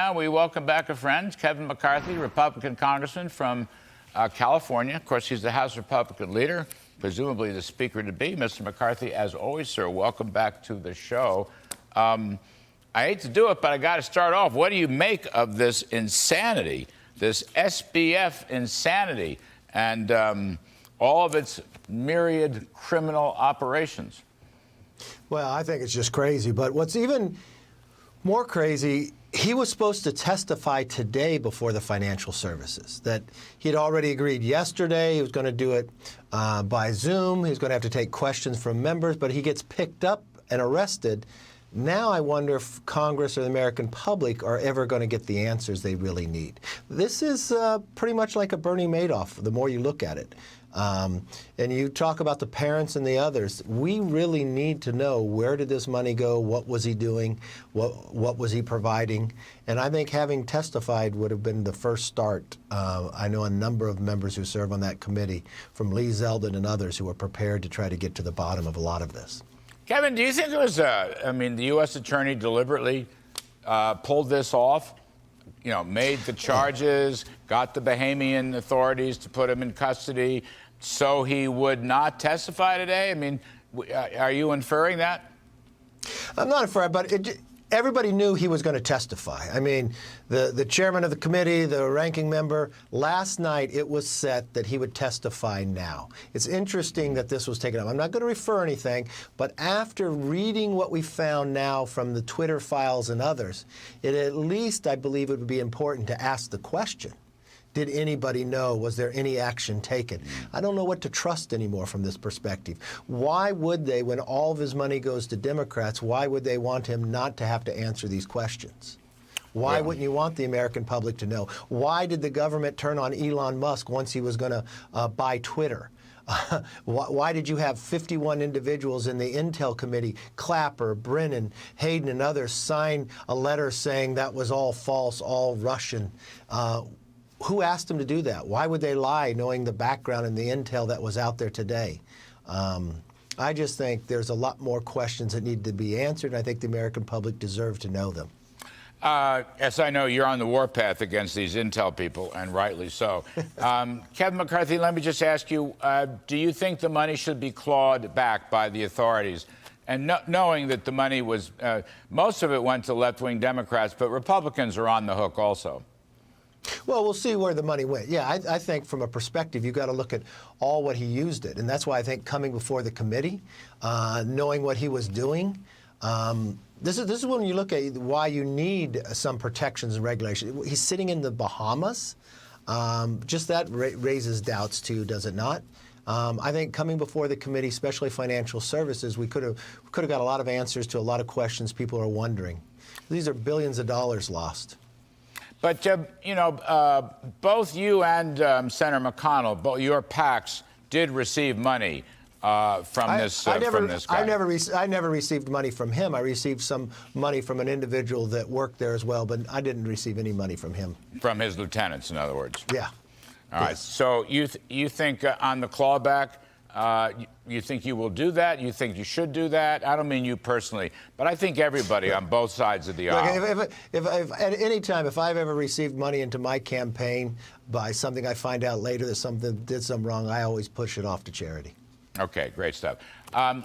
now we welcome back a friend, Kevin McCarthy, Republican congressman from California. Of course, he's the House Republican leader, presumably the speaker-to-be. Mr. McCarthy, as always, sir, welcome back to the show. I hate to do it, but I got to start off. What do you make of this insanity, this SBF insanity, and all of its myriad criminal operations? Well, I think it's just crazy. But what's even more crazy, he was supposed to testify today before the financial services, that he'd already agreed yesterday he was going to do it by Zoom. He was going to have to take questions from members, but he gets picked up and arrested. Now I wonder if Congress or the American public are ever going to get the answers they really need. This is pretty much like a Bernie Madoff, the more you look at it. And you talk about the parents and the others. We really need to know, where did this money go? What was he doing? What was he providing? And I think having testified would have been the first start. I know a number of members who serve on that committee, from Lee Zeldin and others, who are prepared to try to get to the bottom of a lot of this. Kevin, do you think it was, the U.S. attorney deliberately pulled this off? You know, made the charges, got the Bahamian authorities to put him in custody so he would not testify today? I mean, are you inferring that? I'm not inferring, but everybody knew he was going to testify. I mean, the chairman of the committee, the ranking member, last night it was set that he would testify now. It's interesting that this was taken up. I'm not going to refer anything, but after reading what we found now from the Twitter files and others, it at least, I believe, it would be important to ask the question. Did anybody know? Was there any action taken? I don't know what to trust anymore from this perspective. Why would they, when all of his money goes to Democrats, why would they want him not to have to answer these questions? Why wouldn't you want the American public to know? Why did the government turn on Elon Musk once he was going to buy Twitter? Why did you have 51 individuals in the Intel Committee, Clapper, Brennan, Hayden, and others, sign a letter saying that was all false, all Russian? Who asked them to do that? Why would they lie, knowing the background and the intel that was out there today? I just think there's a lot more questions that need to be answered, and I think the American public deserve to know them. Yes, I know you're on the warpath against these intel people, and rightly so. Kevin McCarthy, let me just ask you, do you think the money should be clawed back by the authorities? And knowing that the money was, most of it went to left-wing Democrats, but Republicans are on the hook also. Well, we'll see where the money went. Yeah, I think from a perspective, you've got to look at all what he used it. And that's why I think coming before the committee, knowing what he was doing, this is when you look at why you need some protections and regulations. He's sitting in the Bahamas. Just that raises doubts, too, does it not? I think coming before the committee, especially financial services, we could have got a lot of answers to a lot of questions people are wondering. These are billions of dollars lost. But, both you and Senator McConnell, both your PACs, did receive money from this guy. I never received money from him. I received some money from an individual that worked there as well, but I didn't receive any money from him. From his lieutenants, in other words. Yeah. All right. So you think on the clawback, you think you will do that? You think you should do that? I don't mean you personally, but I think everybody on both sides of the aisle. Look, if at any time, if I've ever received money into my campaign by something I find out later that something did something wrong, I always push it off to charity. Okay, great stuff.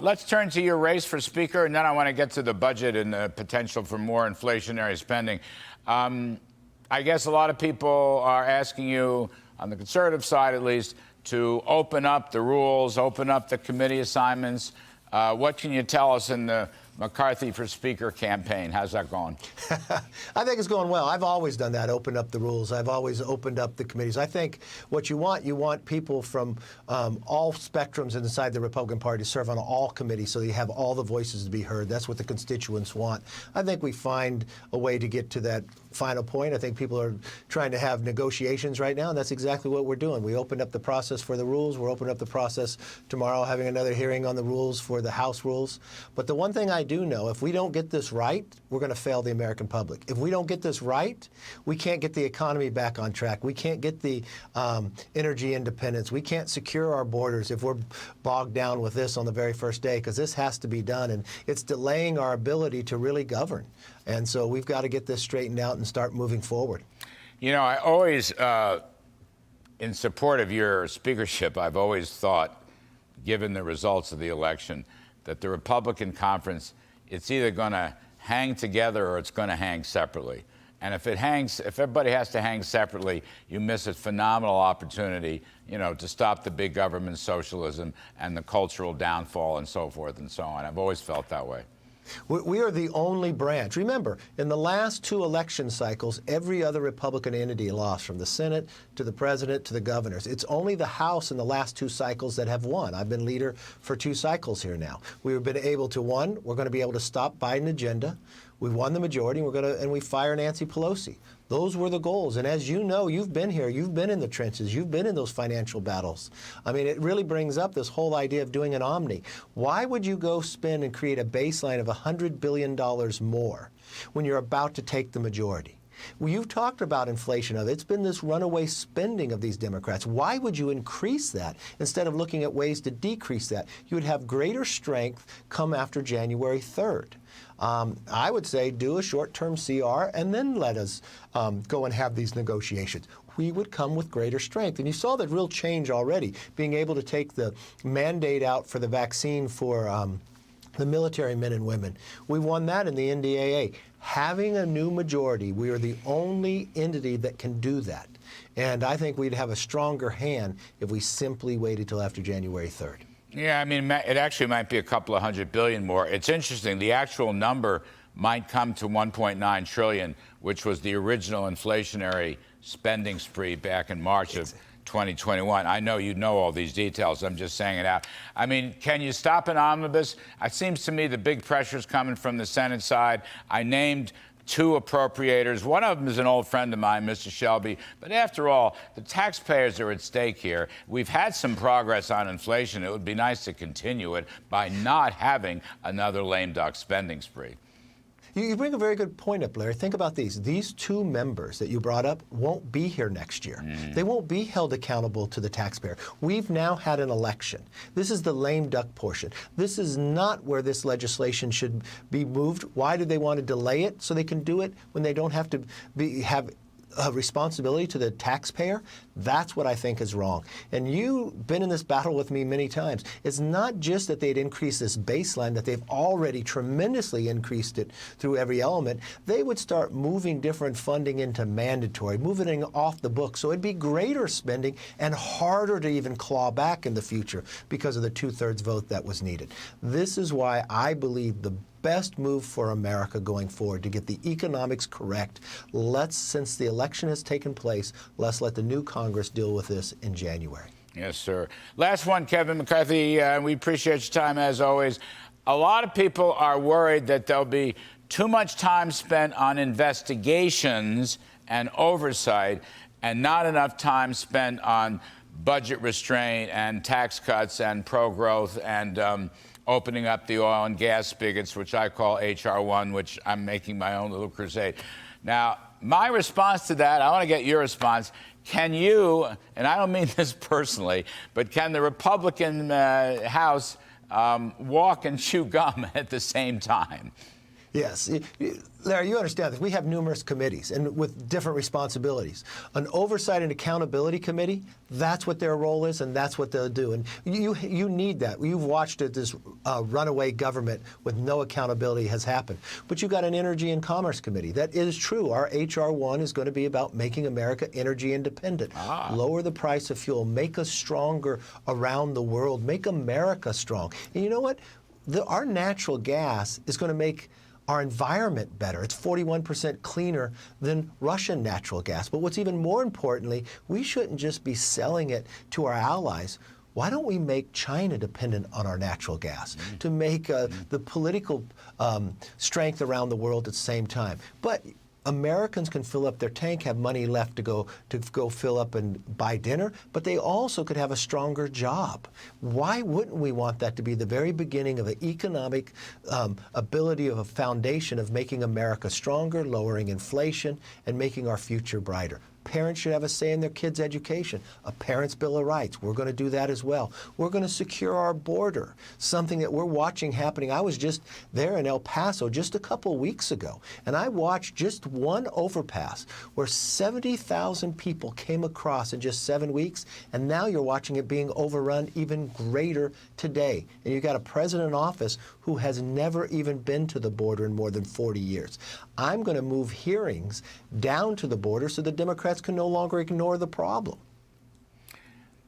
Let's turn to your race for Speaker, and then I want to get to the budget and the potential for more inflationary spending. I guess a lot of people are asking you, on the conservative side at least, to open up the rules, open up the committee assignments. What can you tell us in the McCarthy for Speaker campaign? How's that going? I think it's going well. I've always done that, opened up the rules. I've always opened up the committees. I think what you want people from all spectrums inside the Republican Party to serve on all committees so you have all the voices to be heard. That's what the constituents want. I think we find a way to get to that final point. I think people are trying to have negotiations right now, and that's exactly what we're doing. We opened up the process for the rules. We're opening up the process tomorrow, having another hearing on the rules for the House rules. But the one thing I do know, if we don't get this right, we're going to fail the American public. If we don't get this right, we can't get the economy back on track. We can't get the energy independence. We can't secure our borders if we're bogged down with this on the very first day, because this has to be done, and it's delaying our ability to really govern. And so we've got to get this straightened out and start moving forward. You know, I always, in support of your speakership, I've always thought, given the results of the election, that the Republican conference, it's either going to hang together or it's going to hang separately. And if everybody has to hang separately, you miss a phenomenal opportunity, you know, to stop the big government socialism and the cultural downfall and so forth and so on. I've always felt that way. We are the only branch. Remember, in the last 2 election cycles, every other Republican entity lost, from the Senate to the president to the governors. It's only the House in the last 2 cycles that have won. I've been leader for 2 cycles here now. We've been able to, we're going to be able to stop Biden agenda. We won the majority, and we fire Nancy Pelosi. Those were the goals. And as you know, you've been here, you've been in the trenches, you've been in those financial battles. I mean, it really brings up this whole idea of doing an omni. Why would you go spend and create a baseline of $100 billion more when you're about to take the majority? Well, you've talked about inflation. It's been this runaway spending of these Democrats. Why would you increase that instead of looking at ways to decrease that? You would have greater strength come after January 3rd. I would say do a short-term CR and then let us go and have these negotiations. We would come with greater strength. And you saw the real change already, being able to take the mandate out for the vaccine for the military men and women. We won that in the NDAA. Having a new majority, we are the only entity that can do that. And I think we'd have a stronger hand if we simply waited till after January 3rd. Yeah, I mean, it actually might be a couple of $100 billion more. It's interesting. The actual number might come to $1.9 trillion, which was the original inflationary spending spree back in March of 2021. I know you know all these details. I'm just saying it out. I mean, can you stop an omnibus? It seems to me the big pressure's coming from the Senate side. I named 2 appropriators. One of them is an old friend of mine, Mr. Shelby. But after all, the taxpayers are at stake here. We've had some progress on inflation. It would be nice to continue it by not having another lame duck spending spree. You bring a very good point up, Larry. Think about these. These 2 members that you brought up won't be here next year. They won't be held accountable to the taxpayer. We've now had an election. This is the lame duck portion. This is not where this legislation should be moved. Why do they want to delay it? So they can do it when they don't have to have responsibility to the taxpayer. That's what I think is wrong. And you've been in this battle with me many times. It's not just that they'd increase this baseline, that they've already tremendously increased it through every element. They would start moving different funding into mandatory, moving it off the book. So it'd be greater spending and harder to even claw back in the future because of the 2/3 vote that was needed. This is why I believe the best move for America going forward to get the economics correct. Since the election has taken place, let's let the new Congress deal with this in January. Yes, sir. Last one, Kevin McCarthy. We appreciate your time as always. A lot of people are worried that there'll be too much time spent on investigations and oversight and not enough time spent on budget restraint and tax cuts and pro-growth and opening up the oil and gas spigots, which I call H.R. 1, which I'm making my own little crusade. Now, my response to that, I want to get your response. Can you, and I don't mean this personally, but can the Republican House walk and chew gum at the same time? Yes. Larry, you understand that we have numerous committees and with different responsibilities. An oversight and accountability committee, that's what their role is, and that's what they'll do. And you need that. You've watched it, this runaway government with no accountability has happened. But you've got an energy and commerce committee. That is true. Our H.R. 1 is going to be about making America energy independent. Lower the price of fuel, make us stronger around the world, make America strong. And you know what? Our natural gas is going to make our environment better. It's 41% cleaner than Russian natural gas. But what's even more importantly, we shouldn't just be selling it to our allies. Why don't we make China dependent on our natural gas to make the political strength around the world at the same time? But Americans can fill up their tank, have money left to go fill up and buy dinner, but they also could have a stronger job. Why wouldn't we want that to be the very beginning of an economic ability of a foundation of making America stronger, lowering inflation, and making our future brighter? Parents should have a say in their kids' education. A Parents' Bill of Rights. We're going to do that as well. We're going to secure our border, something that we're watching happening. I was just there in El Paso just a couple weeks ago, and I watched just one overpass where 70,000 people came across in just 7 weeks, and now you're watching it being overrun even greater today. And you've got a president in office who has never even been to the border in more than 40 years. I'm going to move hearings down to the border so the Democrats can no longer ignore the problem.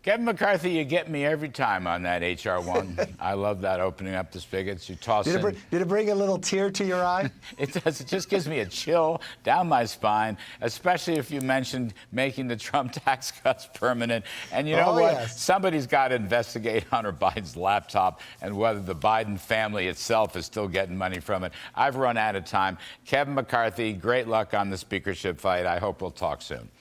Kevin McCarthy, you get me every time on that H.R. 1. I love that, opening up the spigots. You toss Did it bring a little tear to your eye? It does. It just gives me a chill down my spine, especially if you mentioned making the Trump tax cuts permanent. And you know what? Yes. Somebody's got to investigate Hunter Biden's laptop and whether the Biden family itself is still getting money from it. I've run out of time. Kevin McCarthy, great luck on the speakership fight. I hope we'll talk soon.